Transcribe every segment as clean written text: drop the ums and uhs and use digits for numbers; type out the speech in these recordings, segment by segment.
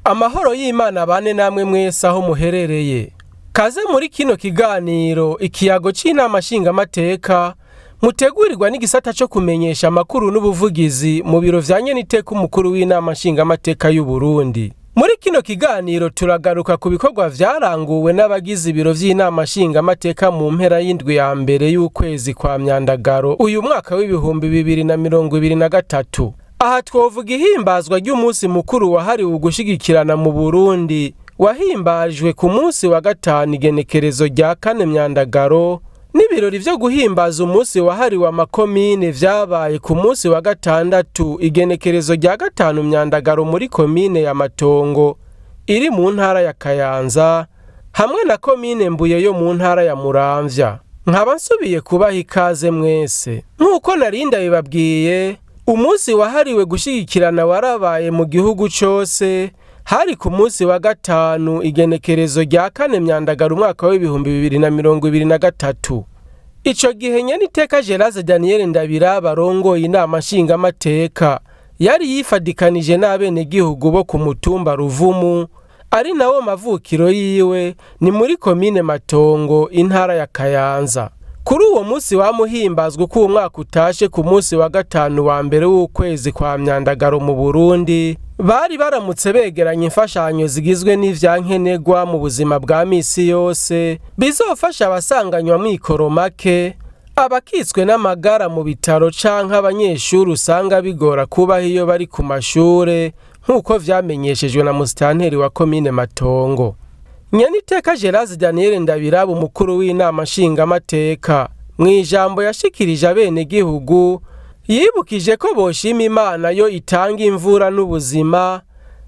Amahoro y'Imana bane namwe mwese aho muherereye. Kaze muri kino kiganiro ikiyago c'Inama Nshingamateka mutegurirwa n'igisata cyo kumenyesha amakuru n'ubuvugizi mu biro vya Nyeniteka umukuru w'Inama Nshingamateka y'u Burundi. Muri kino kiganiro turagaruka ku bikorwa vyaranguwe n'abagize ibiro vy'Inama Nshingamateka mu mpera y'indwi ya mbere y'ukwezi kwa Myandagaro uyu mwaka w'2023. Aha twovuga ihimbazwa ry'umunsi mukuru wahariwe ugushigikirana mu Burundi wahimbajwe ku munsi wa gatanu igenekerezo rya 4 Myandagaro, n'ibirori vyo guhimbaza umunsi wahariwe amakomine vyabaye ku munsi wa gatandatu igenekerezo rya 5 Myandagaro muri komine ya Matongo iri mu ntara ya Kayanza hamwe na komine Mbuye yo mu ntara ya Muramvya. Nkaba nsubiye kubaha ikaze mwese. Nkuko narinda bibabwiye, umunsi wahariwe gushigikirana warabaye mu gihugu cose hari ku munsi wa gatanu igenekerezo rya 4 Myandagaro umwaka w'2023. Ico gihe Nyeniteka Daniel Ndabiraba arongoye Inama Nshingamateka yari yifadikanije n'abene gihugu bo ku mutumba Ruvumu ari nawo mavukiro yiwe ni muri komine Matongo intara ya Kayanza. Kuri uwo munsi wamuhimbazwa ko umwaka utashe ku munsi wa gatanu wa mbere w'ukwezi kwa Myandagaro mu Burundi, bari baramutse begeranya imfashanyo zigizwe n'ivyankenegwa mu buzima bwa misi yose bizofasha abasanganywa mikoro make, abakitswe n'amagara mu bitaro canke abanyeshuri usanga bigora kubaho iyo bari ku mashure nk'uko vyamenyeshejwe na musitanteri wa komine Matongo. Nyeniteka Daniel Ndabiraba umukuru w'Inama Nshingamateka mw'ijambo yashikirije abene gihugu yibukije ko boshima Imana yo itanga imvura n'ubuzima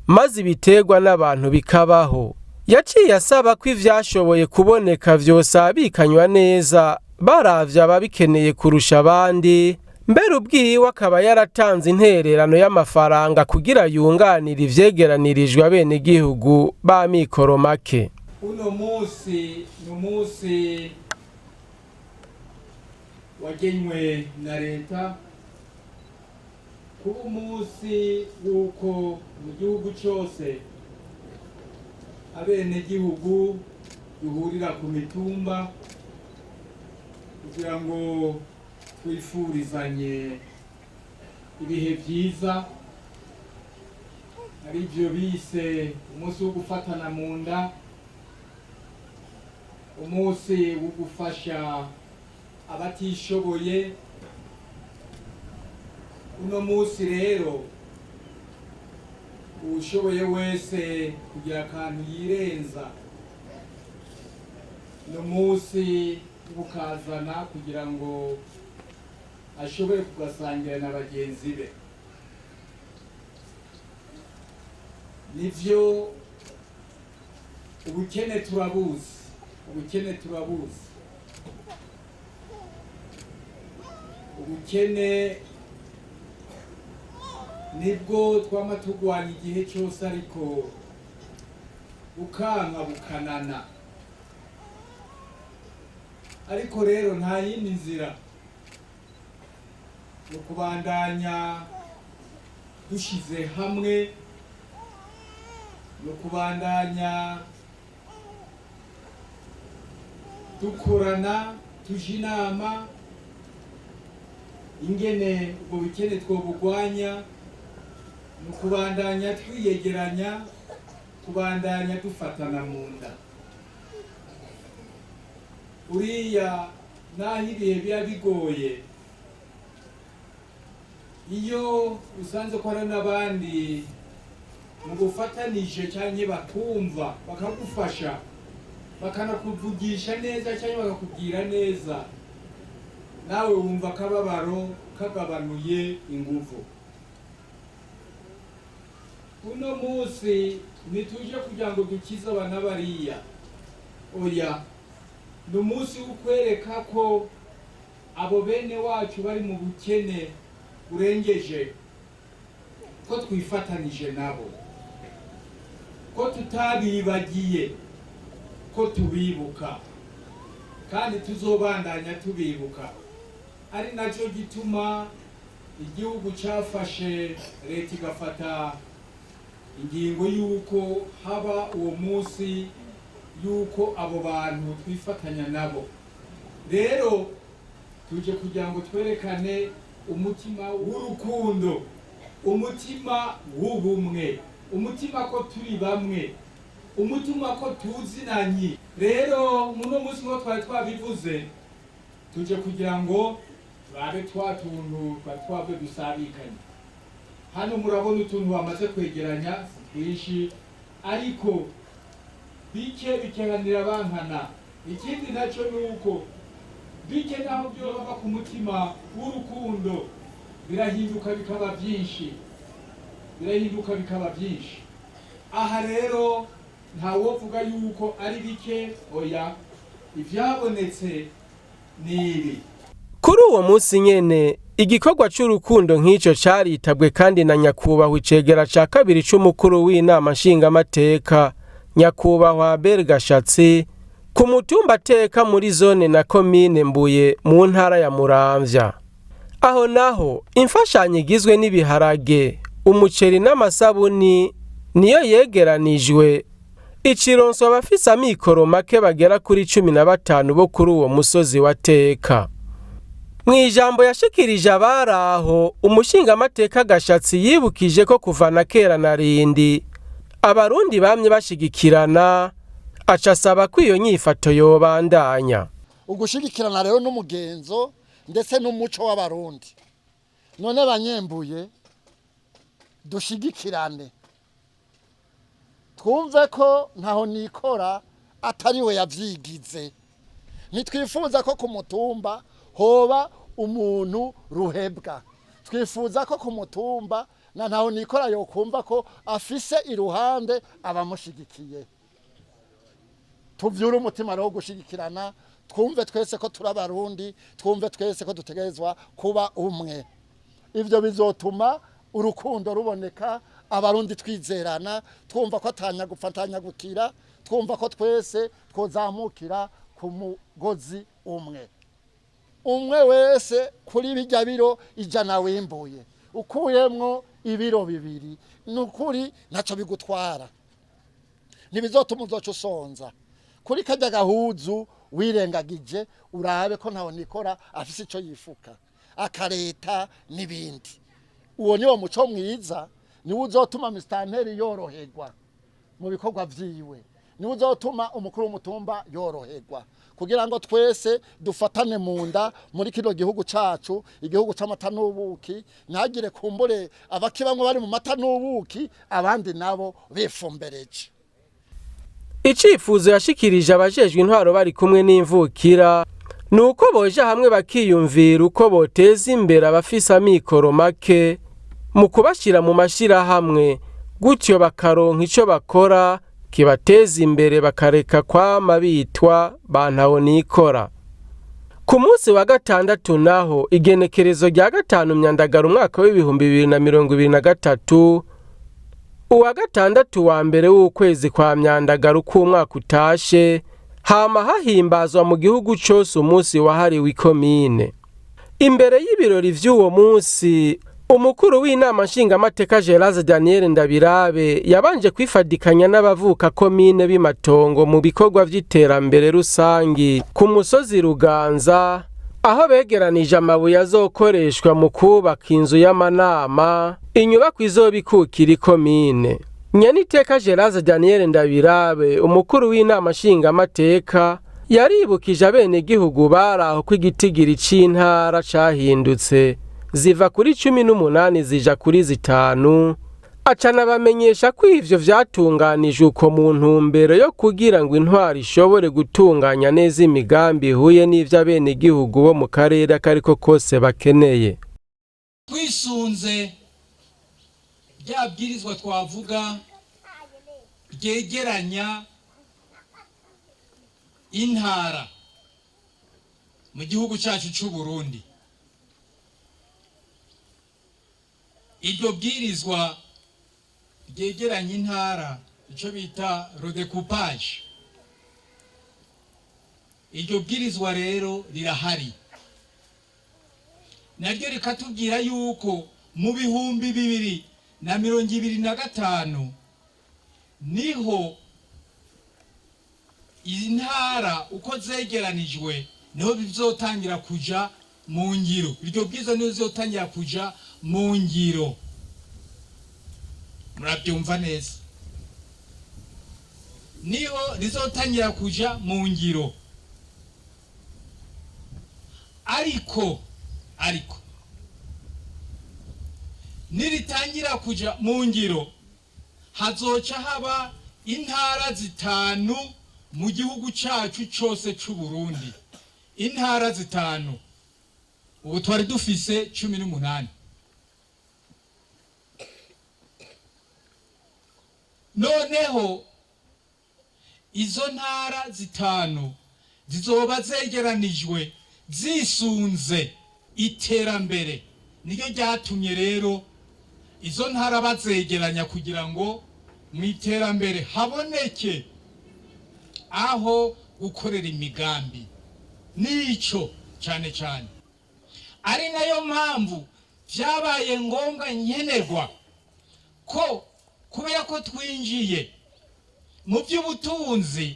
maze ibiterwa n'abantu bikabaho. Yaciye asaba ko ivyashoboye kuboneka vyose abikanywa neza baravye ababikeneye kurusha abandi, mbere ubwiwe akaba yaratanze intererano y'amafaranga kugira yunganire ivyegeranirijwe abene gihugu ba mikoro make. Uno musi n'umusi wagenywe na leta kuba umusi wuko mu gihugu cose abene gihugu duhurira ku mitumba kugira ngo twifurizanye ibihe vyiza, arivyo bise umunsi wo gufatana mu nda, umunsi wo gufasha abatishoboye. Uno munsi rero ushoboye wese kugira akantu yirenza, no munsi bukazana kugira ngo ashobore kugasangira na bagenzi be. Nivyo ubukene turabuzi, ubukene nibwo twama turwanya igihe cyose, ariko bukanka bukanana. Ariko rero nta yindi nzira no kubandanya dushize hamwe, no kubandanya dukorana tuje inama ingene ubwo bukene twobugwanya, no kubandanya twiyegeranya, kubandanya dufatana mu nda. Uriya naho ibihe biba bigoye, iyo usanze ko hari n'abandi mu gufatanije cyangwa bakumva bakagufasha bakanakuvugisha neza cyangwa bakakubwira neza, nawe wumva akababaro kagabanuye inguvu. Uno munsi nituje kugira ngo dukize abana bariya, oya, ni umunsi ukwereka ko abo bene wacu bari mu bukene urengeje, ko twifatanije nabo, ko tutabibagiye, ko tubibuka kandi tuzobandanya tubibuka. Ari naco gituma igihugu cyafashe leta igafata ingingo y'uko haba uwo munsi y'uko abo bantu twifatanya nabo. Rero tuje kugira ngo twerekane umutima w'urukundo, umutima w'ubumwe, umutima ko turi bamwe, umutima ko tuzinanye. Rero muno munsi ngo twari twabivuze, tuje kugira ngo turabe twatuntu twabwe dusabikanye. Hano murabona utuntu bamaze kwegeranya twinshi, ariko bike bikeranira bankana. Ikindi nacyo nuko bike naho byo bava ku mutima w'urukundo birahinduka bikaba byinshi, birahinduka bikaba byinshi. Aha rero ntawovuga yuko ari bike, oya, ivyabonetse nibi. Kuri uwo munsi nyene igikorwa c'urukundo nk'ico caritabwe kandi na nyakubahwa icegera ca kabiri c'umukuru w'inama nshingamateka, nyakubahwa Bergashatsi, ku mutumba Teka muri zone na komine Mbuye mu ntara ya Muramvya. Aho naho imfashanyo igizwe n'ibiharage, umuceri n'amasabuni niyo yegeranijwe, icironswa abafise amikoro make bagera kuri 15 bo kuri uwo musozi wa Teka. Mwijambo yashikirije abaraho, umushingamateka Gashatsi yibukije ko kuva na kera na rindi abarundi bamye bashigikirana, aca asaba ko iyo nyifato yobandanya. Ugushigikirana rero n'umugenzo ndetse n'umuco w'abarundi. None banyembuye dushigikirane, twumve ko ntaho nikora atari we yavyigize. Nitwifuza ko ku mutumba hoba umuntu ruhebwa, twifuza ko ku mutumba na ntaho nikora yokumva ko afise iruhande abamushigikiye. Tuvyure umutima rero gushigikirana, twumve twese ko turabarundi, twumve twese ko dutegerezwa kuba umwe. Ivyo bizotuma urukundo ruboneka, abarundi twizerana, twumva ko atanyagupfatanya gukira, twumva ko twese twozamukira ku mugozi umwe. Umwe wese kuri bijya biro 100 wimbuye, ukuyemwo ibiro 2, nukuri naco bigutwara. Nibizotuma uzoca usonza. Kuri kajya gahuzu wirengagije, urabe ko ntaho nikora afise ico yifuka, akareta n'ibindi. Uwo niwo muco mwiza, niwo uzotuma mistanteri yoroherwa mu bikorwa vyiwe, niwo uzotuma umukuru w'umutumba yoroherwa, kugira ngo twese dufatane munda muri kino gihugu cacu, igihugu c'amata n'ubuki. Ntagire kumbure abakibamwe bari mu mata n'ubuki, abandi nabo bifumbereje. Icifuzo yashikirije abajejwe intwaro bari kumwe n'imvukira, nuko boja hamwe bakiyumvira uko boteza imbere abafise amikoro make mu kubashira mu mashirahamwe, gutyo bakaronka ico bakora kibateza imbere, bakareka kwama bitwa bantaho nikora. Ku munsi wa gatandatu naho igenekerezo rya 5 Myandagaro umwaka w'2023, uwa gatandatu wa mbere w'ukwezi kwa Myandagaro k'umwaka utashe, hama hahimbazwa mu gihugu cose umunsi wahariwe ikomine. Imbere y'ibirori vy'uwo munsi, umukuru w'inama nshingamateka Daniel Ndabirabe yabanje kwifadikanya n'abavuka komine b'imatongo mu bikorwa vy'iterambere rusangi ku musozi Ruganza, aho begeranije amabuye azokoreshwa mu kubaka inzu y'amanama, inyubako izobikukira ikomine. Nyaniteka Daniel Ndabirabe, umukuru w'inama nshingamateka, yaribukije abenegihugu baraho ko igitigiri c'intara cahindutse, ziva kuri 18 zija kuri 5, acana bamenyesha ko ivyo vyatunganijwe uko mu ntumbero yo kugira ngo intwari ishobore gutunganya neza imigambi ihuye n'ivyo abenegihugu bo mu karere kariko kose bakeneye. Twisunze byabwirizwa twavuga ryegeranya intara mu gihugu cyacu c'u Burundi. Iryo bwirizwa ryegeranya intara, ico bita redécoupage. Iryo bwirizwa rero rirahari, naryo rikatubwira yuko mu 2025 niho intara uko zegeranijwe niho bizotangira kuja mu ngiro. Iryo bwiza niho bizotangira kuja mu ngiro. Murabyumva neza? Niho rizotangira kuja mu ngiro. Ariko niritangira kuja mu ngiro hazoca haba intara zitanu mu gihugu cacu cyose c'u Burundi. Intara zitanu. Ubu twari dufise 18. Noneho izo ntara zitanu zizoba zegeranijwe zisunze iterambere. Niryo ryatumye rero izo ntara bazegeranya kugira ngo mu iterambere haboneke aho gukorera imigambi. Nico cyane cyane ari nayo mpamvu byabaye ngombwa nkenerwa ko kubera ko twinjiye mu by'ubutunzi,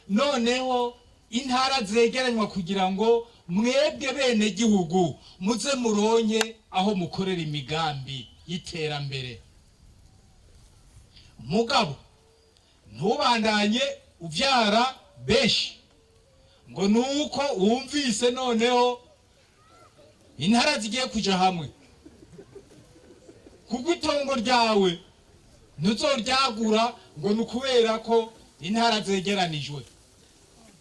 noneho intara zegeranywa kugira ngo mwebwe bene gihugu muze muronye aho mukorera imigambi y'iterambere. Mugabo ntubandanye uvyara benshi ngo nuko wumvise noneho intara zigiye kuja hamwe, kuko itongo ryawe ntuzoryagura ngo nukubera ko intara zegeranijwe.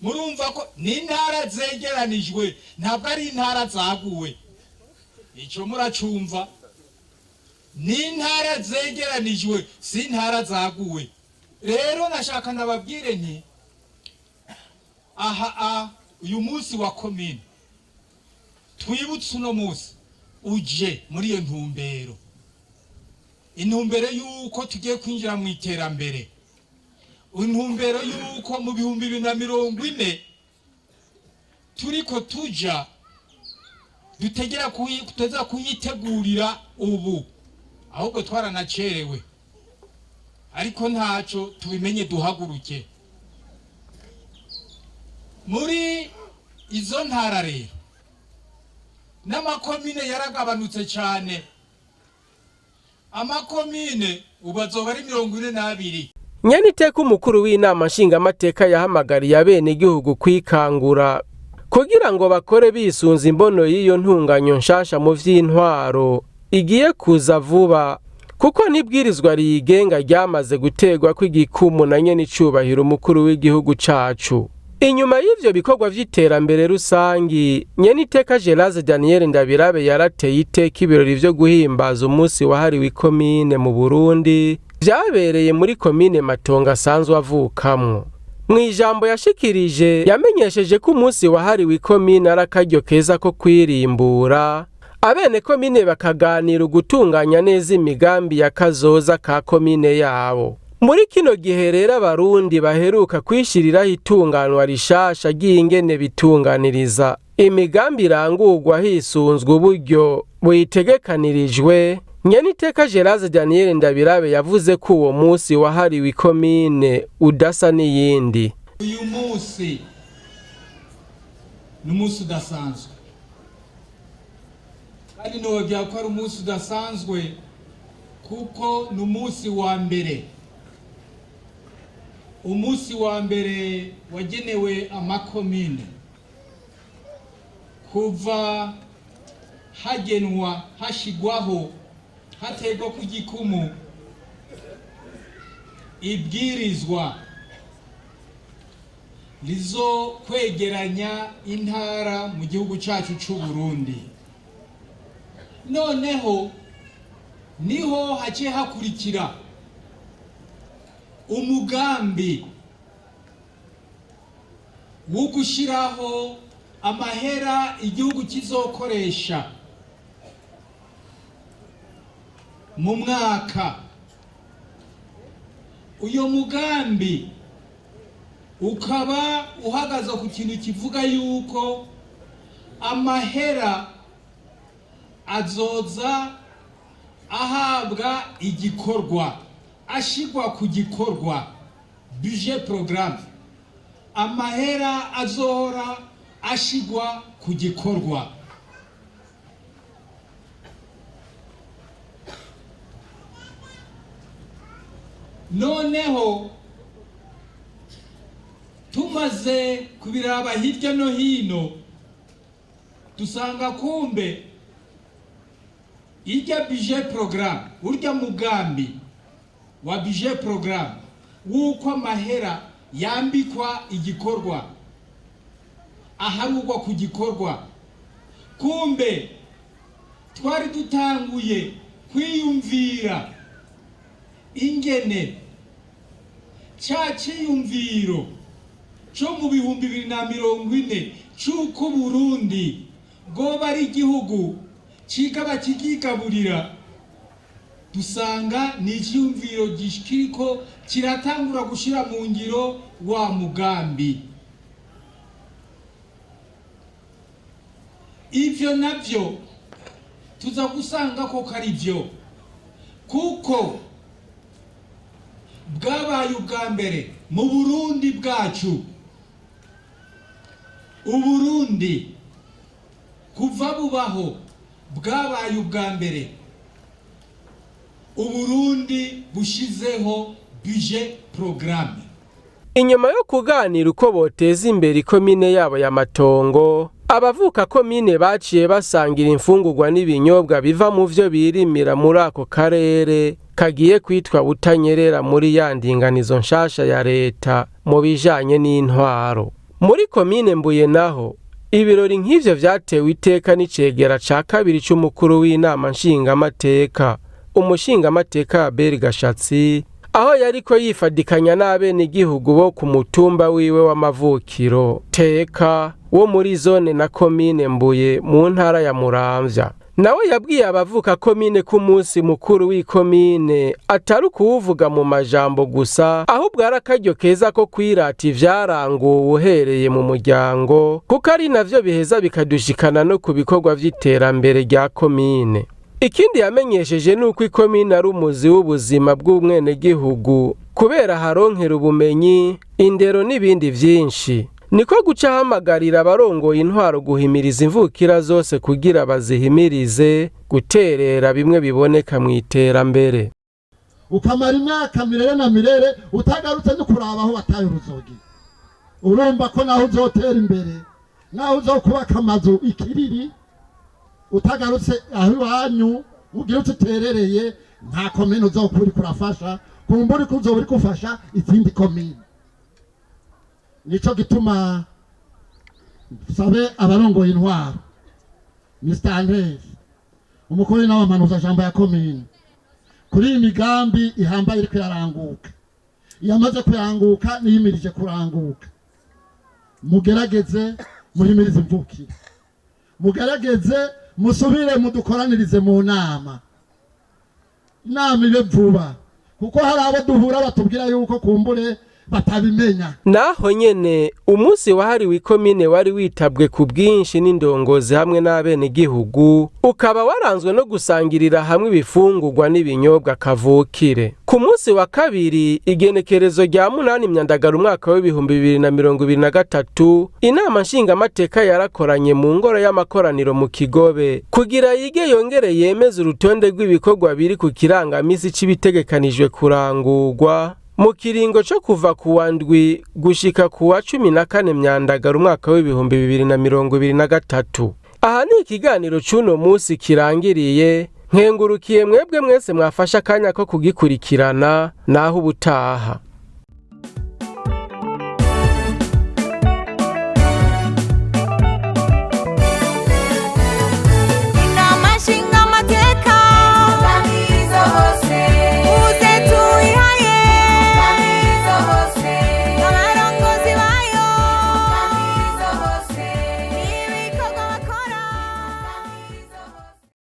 Murumva ko ni intara zegeranijwe, ntabwo ari intara zaguwe. Ico muracumva? Ni intara zegeranijwe, si intara zaguwe. Rero nashaka nababwire nti uyu munsi wa komine twibutse uno munsi uje muri iyo ntumbero. Intumbero yuko tugiye kwinjira mu iterambere. Intumbero yuko mu 2040 turiko tuja dutegera kuteza kuyitegurira ubu, ahubwo twaranacerewe. Ariko ntaco tubimenye duhaguruke. Muri izo ntara rero n'amakomine yaragabanutse cyane. Amakomine ubazoba ari 42. Nyaniteka umukuru w'inama nshingamateka yahamagariye abenegihugu kwikangura kugira ngo bakore bisunze imbono y'iyo ntunganyo nshasha mu vy'intwaro igiye kuza vuba, kuko n'ibwirizwa riyigenga ryamaze gutegwa kw'igikumu na nyenicubahiro umukuru w'igihugu cacu. Inyuma y'ivyo bikorwa vy'iterambere rusangi, Nyeniteka Daniel Ndabirabe yarateye iteka ibirori vyo guhimbaza umunsi wahariwe ikomine mu Burundi vyabereye muri komine Matongo asanzwe avukamwo. Mu ijambo yashikirije yamenyesheje ko umunsi wahariwe ikomine ari akaryo keza ko kwirimbura, abene komine bakaganira gutunganya neza imigambi ya kazoza ka komine yabo. Muri kino gihe rero abarundi baheruka kwishiriraho itunganwa rishasha ry'ingene bitunganiriza imigambi irangurwa hisunzwe uburyo buyitegekanirijwe. Nyeniteka Daniel Ndabirabe yavuze ko uwo munsi wahariwe ikomine udasa n'iyindi. Uyu munsi ni umunsi udasanzwe, kandi nobya ko ari umunsi udasanzwe kuko ni umunsi wa mbere. Umunsi wa mbere wagenewe amakomine kuva hagenwa hashigwaho hategwa ku gikumu ibwirizwa lizo kwegeranya intara mu gihugu cacu c'u Burundi. Noneho niho haciye hakurikira umugambi wo gushiraho amahera igihugu kizokoresha mu mwaka. Uyo mugambi ukaba uhagaze ku kintu kivuga yuko amahera azoza ahabwa igikorwa ashigwa ku gikorwa budget programme, amahera azora ashigwa ku gikorwa. Noneho tumaze kubiraba hirya no hino dusanga kumbe irya budget programme, urya mugambi wa budget programme wuko amahera yambikwa igikorwa aharugwa ku gikorwa, kumbe twari dutanguye kwiyumvira ingene ca ciyumviro co mu 2040 c'uko Burundi bwoba ari igihugu kikaba kikigaburira, dusanga ni iciyumviro gishikiriko kiratangura gushira mu ngiro wa mugambi. Ivyo navyo tuza gusanga ko kari vyo, kuko bwabaye ubwa mbere mu Burundi bwacu. Uburundi kuva bubaho bwabaye ubwa mbere Uburundi bushizeho budget programme. Inyuma yo kuganira uko boteza imbere ikomine yabo ya Matongo, abavuka komine baciye basangira imfungurwa n'ibinyobwa biva mu vyo birimira muri ako karere kagiye kwitwa Butanyerera muri ya ndinganizo nshasha ya leta mu bijanye n'intwaro. Muri komine Mbuye naho ibirori nk'ivyo vyatewe iteka n'icegera ca kabiri c'umukuru w'inama nshingamateka, umushingamateka Abel Gashatsi, aho yariko yifadikanya n'abenegihugu bo ku mutumba wiwe w'amavukiro Teka wo muri zone na komine Mbuye mu ntara ya Muramvya. Nawe yabwiye abavuka komine ku munsi mukuru w'ikomine atari kuwuvuga mu majambo gusa, ahubwo ari akaryo keza ko kwirata ivyaranguwe uhereye mu muryango, kuko ari navyo biheza bikadushikana no ku bikorwa vy'iterambere rya komine. Ikindi yamenyesheje nuko ikomine ari umuzi w'ubuzima bw'umwenegihugu kubera haronkera ubumenyi, indero n'ibindi vyinshi. Niko guca hamagarira abarongoye intwaro guhimiriza imvukira zose kugira bazihimirize guterera bimwe biboneka mu iterambere. Ukamara imyaka mirere na mirere utagarutse no kuraba aho wataye uruzogi, urumva ko naho uzotera imbere, naho uzokubaka amazu ikiriri, utagarutse aho iwanyu ugira uterereye, nta komine uzokuri kurafasha, kumburi kuzoburi kufasha izindi komine. Nico gituma sabe abarongoye intwaro, Mr. Andres umukuru n'abamanuza jambo ya komine, kuri imigambi ihambaye iri kiraranguka, yamaze kuranguka niyimirije kuranguka. Mugerageze muhimirize imvukira, mugerageze musubire mudukoranirize mu nama, inama ibe vuba, kuko hari abo duhura batubwira yuko kumbure batabimenya. Naho nyene umunsi wahariwe ikomine wari witabwe ku bwinshi n'indongozi hamwe n'abenegihugu, ukaba waranzwe no gusangirira hamwe ibifungurwa n'ibinyobwa kavukire. Ku munsi wa kabiri igenekerezo rya 8 Myandagaro umwaka wa 2023, inama nshingamateka yarakoranye mu ngoro y'amakoraniro mu Kigobe kugira yige yongere yemeze urutonde rw'ibikorwa biri ku kirangamisi c'ibitegekanijwe kurangurwa mu kiringo cyo kuva ku wa ndwi gushika ku wa 14 Myandagaro umwaka wa 2023. Aha ni ikiganiro c'uno munsi kirangiriye. Nkengurukiye mwebwe mwese mwafasha akanya ko kugikurikirana, naho ubutaha.